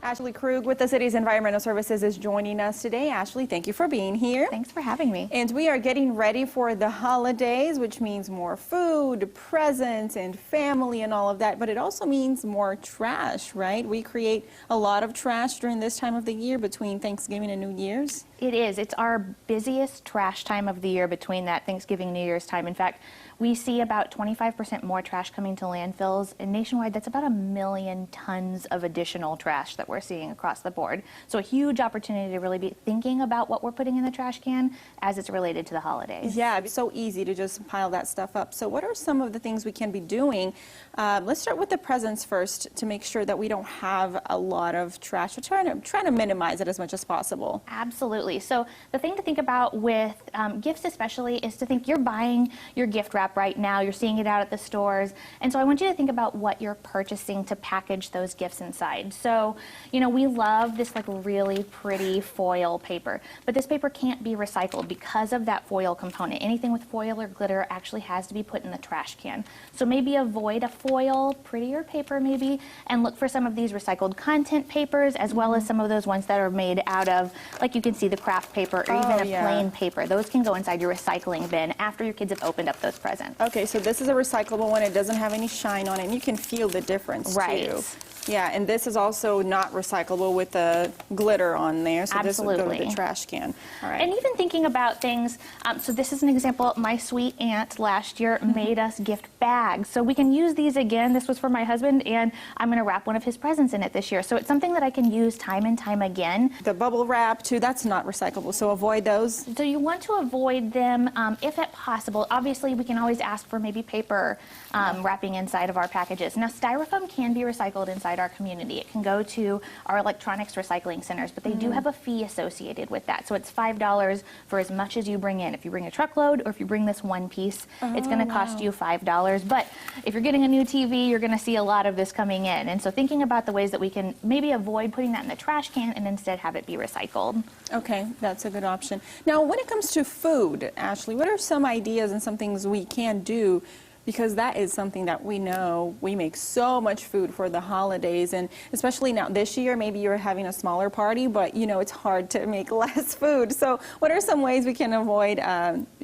Ashley Krug with the city's Environmental Services is joining us today. Ashley, thank you for being here. Thanks for having me. And we are getting ready for the holidays, which means more food, presents, and family and all of that. But it also means more trash, right? We create a lot of trash during this time of the year between Thanksgiving and New Year's. It is. It's our busiest trash time of the year between that Thanksgiving, New Year's time. In fact, we see about 25% more trash coming to landfills, and nationwide that's about 1 million tons of additional trash that we're seeing across the board. So a huge opportunity to really be thinking about what we're putting in the trash can as it's related to the holidays. Yeah, it's so easy to just pile that stuff up. So what are some of the things we can be doing? Let's start with the presents first to make sure that we don't have a lot of trash. We're trying to minimize it as much as possible. Absolutely. So the thing to think about with gifts especially is to think you're buying your gift wrap right now, you're seeing it out at the stores, and so I want you to think about what you're purchasing to package those gifts inside. So, you know, we love this like really pretty foil paper, but this paper can't be recycled because of that foil component. Anything with foil or glitter actually has to be put in the trash can. So maybe avoid a foil, prettier paper maybe, and look for some of these recycled content papers as well as some of those ones that are made out of, like you can see, the craft paper or even a plain paper. Those can go inside your recycling bin after your kids have opened up those presents. Okay, so this is a recyclable one. It doesn't have any shine on it, and you can feel the difference too. Yeah, and this is also not recyclable with the glitter on there, so this would go to the trash can. All right. And even thinking about things, so this is an example. My sweet aunt last year made us gift bags, so we can use these again. This was for my husband, and I'm going to wrap one of his presents in it this year. So it's something that I can use time and time again. The bubble wrap too, that's not recyclable, so avoid those. So you want to avoid them if at possible. Obviously, we can always ask for maybe paper wrapping inside of our packages. Now, styrofoam can be recycled inside our community. It can go to our electronics recycling centers, but they do have a fee associated with that. So it's $5 for as much as you bring in. If you bring a truckload or if you bring this one piece, it's going to cost you $5. But if you're getting a new TV, you're going to see a lot of this coming in. And so thinking about the ways that we can maybe avoid putting that in the trash can and instead have it be recycled. Okay, that's a good option. Now, when it comes to food, Ashley, what are some ideas and some things we can do? Because that is something that we know we make so much food for the holidays, and especially now this year, maybe you're having a smaller party, but you know it's hard to make less food. So what are some ways we can avoid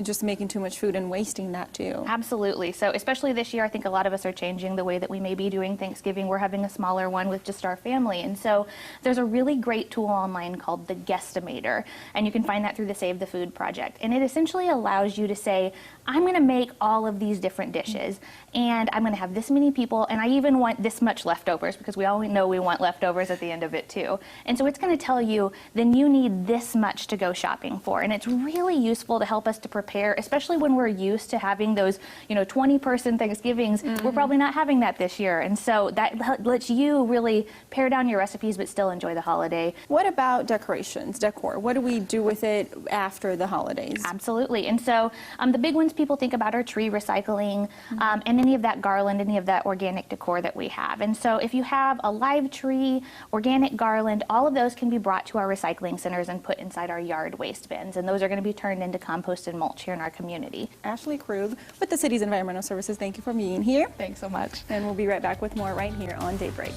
just making too much food and wasting that too? Absolutely. So especially this year, I think a lot of us are changing the way that we may be doing Thanksgiving. We're having a smaller one with just our family, and so there's a really great tool online called the Guestimator, and you can find that through the Save the Food Project, and it essentially allows you to say, I'm going to make all of these different dishes, and I'm going to have this many people, and I even want this much leftovers, because we all know we want leftovers at the end of it too. And so it's going to tell you, then you need this much to go shopping for, and it's really useful to help us to prepare, especially when we're used to having those, you know, 20-person Thanksgivings. We're probably not having that this year, and so that lets you really pare down your recipes but still enjoy the holiday. What about decorations, decor? What do we do with it after the holidays? Absolutely. And so the big ones people think about are tree recycling, and any of that garland, any of that organic decor that we have. And so if you have a live tree, organic garland, all of those can be brought to our recycling centers and put inside our yard waste bins, and those are going to be turned into compost and mulch here in our community. Ashley Krug with the city's Environmental Services, thank you for being here. Thanks so much. And we'll be right back with more right here on Daybreak.